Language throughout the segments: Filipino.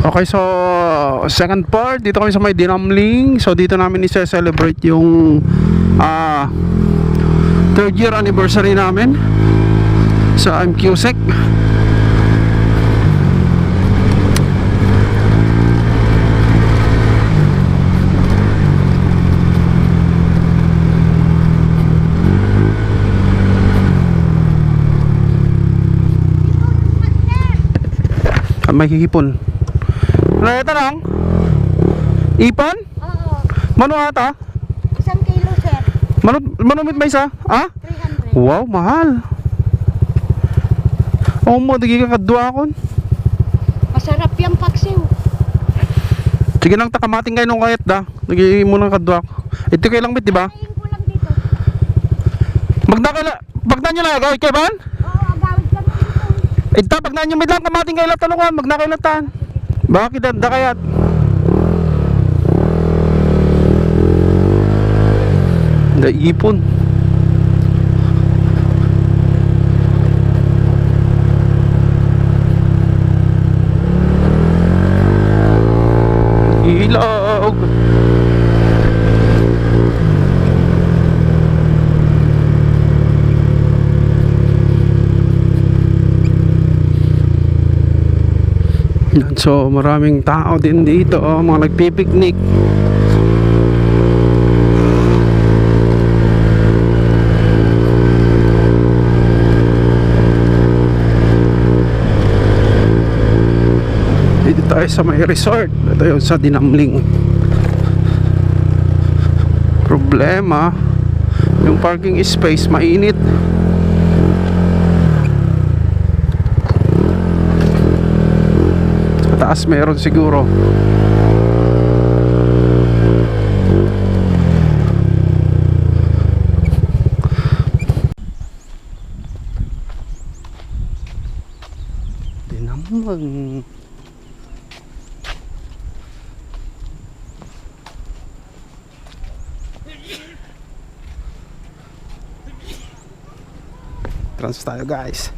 Okay, so second part, dito kami sa may Dinamling. So dito namin i-celebrate yung third year anniversary namin sa MQSEC. May hihipon. Ano ito lang? Ipon? Oo. Mano ata? 1 kilo, sir. Manumit ba isa? Ha? 300. Wow, mahal. Oo mo, digi ka kadwa akon. Masarap yung paksiw. Sige lang, takamating kayo nung kayat da. Digi mo lang kadwa. Ito kayo lang bit, diba? Kain ko lang dito. Bagna nyo lang, gawin kayo ba? Oo, agawid kami dito. Ito, bagna nyo bit lang, kamating kayo lang talungan. Magna kayo lang tan. Bakit da kayat? Ipon. Ilog. So maraming tao din dito, mga nagpipiknik. Dito tayo sa may resort. Ito yung sa Dinamling. Problema, yung parking space mainit. Sa taas meron siguro. Dinamling. Transfer tayo, guys.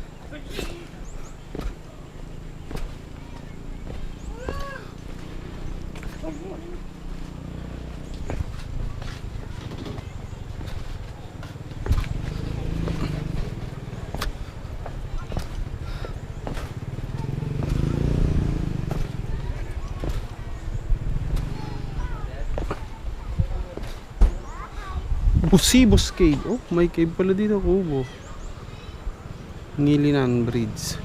Busibos Cave. Oh, may cave pala dito, Kubo. Ngilinan Bridge.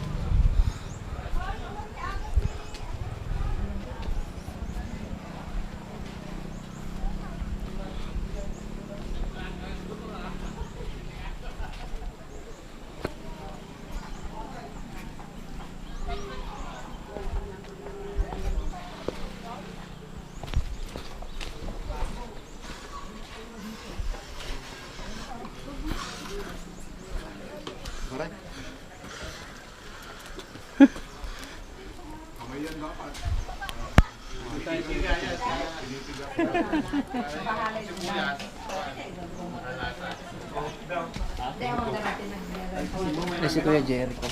Si Kuya Jericho.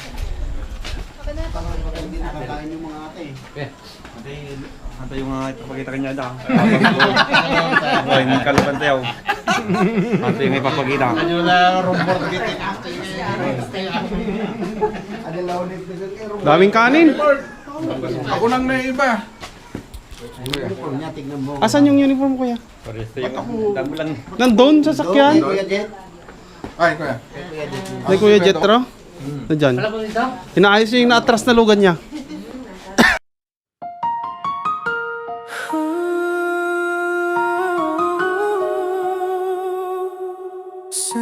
Nakakain yung mga ate. Ante yung mga ipapakita kanya da. Ay, hindi kalupan tayo. Ante yung ipapakita. Ano na rumpor dito. Daming kanin. Ako lang na yung iba. Asan yung uniform, kuya? Pares yung damo lang. Nandun sa sakyan? Ay, kuya. May Kuya Jetro? Nandiyan. Inaayos niya yung naatras na lugan niya. Sa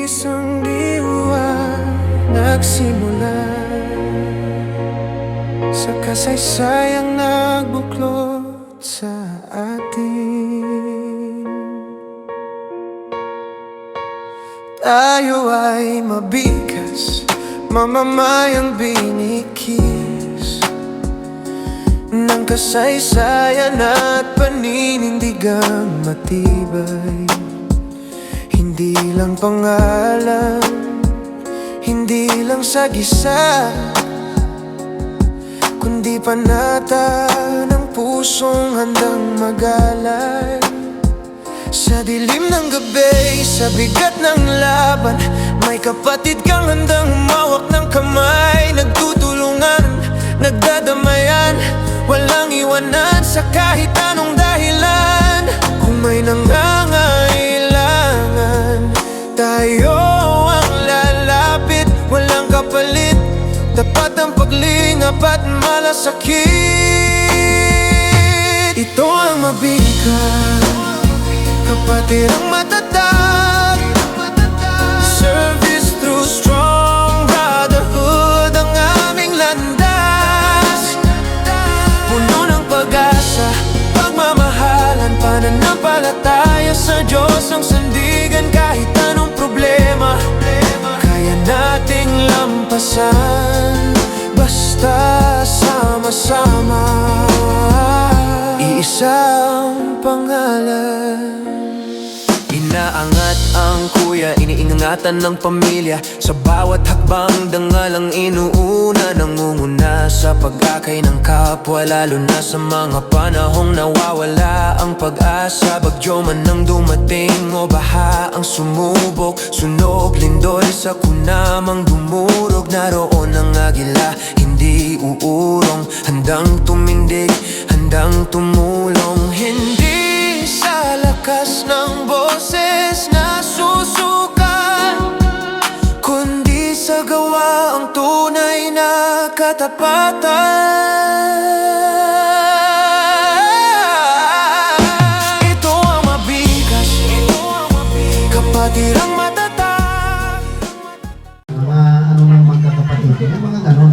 isang diwa nagsimula, sa kasaysayang nagbuklod sa atin. Tayo ay mabigas, mamamayang binikis ng kasaysayan at paninindigang matibay. Hindi lang pangalan, hindi lang sagisa, kundi Hindi panata ng pusong handang magalay. Sa dilim ng gabi, sa bigat ng laban, may kapatid kang handang humawak ng kamay. Nagtutulungan, nagdadamayan, walang iwanan sa kahit anong dahilan. Kung may nangangailangan, tayo ang lalapit, walang kapalit. Tapat ang paglingap at malasakit. Ito ang mabigat, kapatid ang matatag. Service through strong brotherhood ang aming landas. Puno ng pag-asa, pagmamahalan, pananampalataya sa Diyos ang sandigan. Kahit anong problema, kaya nating lampasan, basta sama-sama. Iisang pangalan. Inaangat ang kuya, iniingatan ng pamilya. Sa bawat hakbang, dangal ang inuuna. Nangunguna sa pag-akay ng kapwa, lalo na sa mga panahong nawawala ang pag-asa. Bagyo man ang dumating o baha ang sumubok, sunog, lindol sa kunamang dumurog. Naroon ang agila, hindi uurong, handang tumindig, handang tumulong. Hindi sa lakas ng boses na susukat, kundi sa gawa ang tunay na katapatan. Ito ang mabigas, kapatid ang matatag. Mga ano ng magkakapatid, yung mga ganon.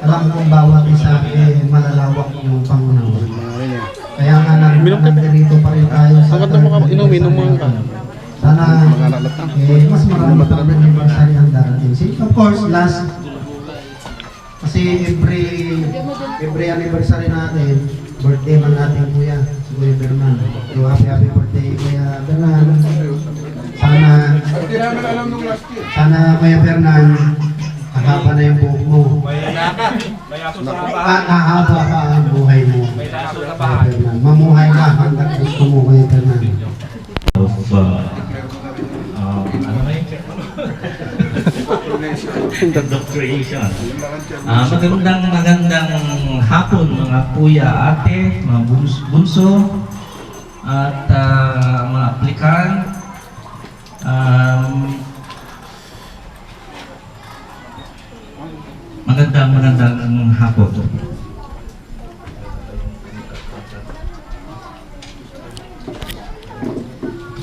Alam kong bawat isa malalawak yung pangunawa. Kaya nga nandito pa rin tayo sa Ang ganda mo inumin ng mga sana mas marami pa ang anniversary ang darating. Of course, last kasi every anniversary natin, birthday man natin kuya, si Kuya Bernan. So happy birthday Kuya Bernan. Hindi namin alam nung last year. Sana Kuya Bernan, haba na yung buhok mo. Haba pa ang buhay mo. Mamuhay ka hanggang gusto mo, Kuya Bernan. Indoctrination. Magandang hapon mga kuya, ate, mga bunso, at mga aplikan. Magandang hapon.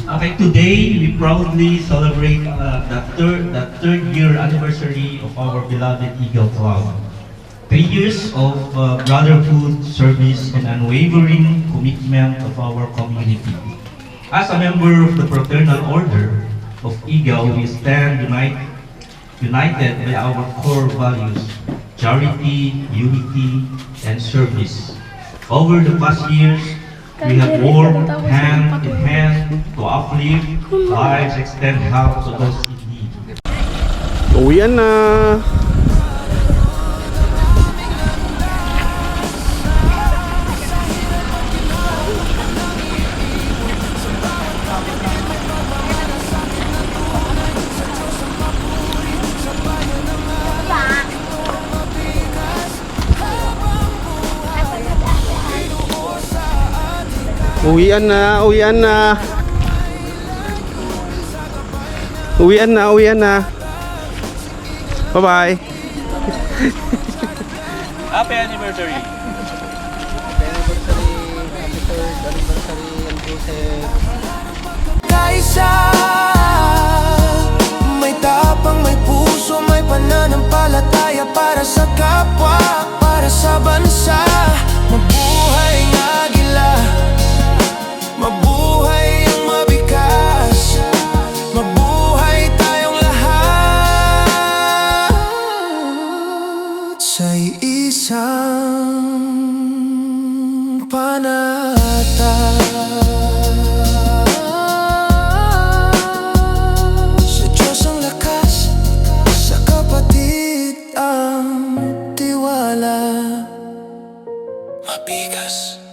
Okay, today we proudly celebrate the third year anniversary of our beloved Eagle Club. 3 years of brotherhood, service, and unwavering commitment of our community. As a member of the Fraternal Order of Eagle, we stand united by our core values: charity, unity, and service. Over the past years, we have worked hand in hand to uplift lives, extend help to those in need. Uwian na. Uwian na, uwian na. Uwian na, uwian na. Bye-bye. Happy anniversary! Kaisa, may tapang, may puso, may pananampalataya para sa kapwa, para sa bansa. Mabuhay ang agila, mabuhay ang mabikas, mabuhay tayong lahat sa isang panata. Sa Diyos ang lakas, sa kapatid ang tiwala. mabigas.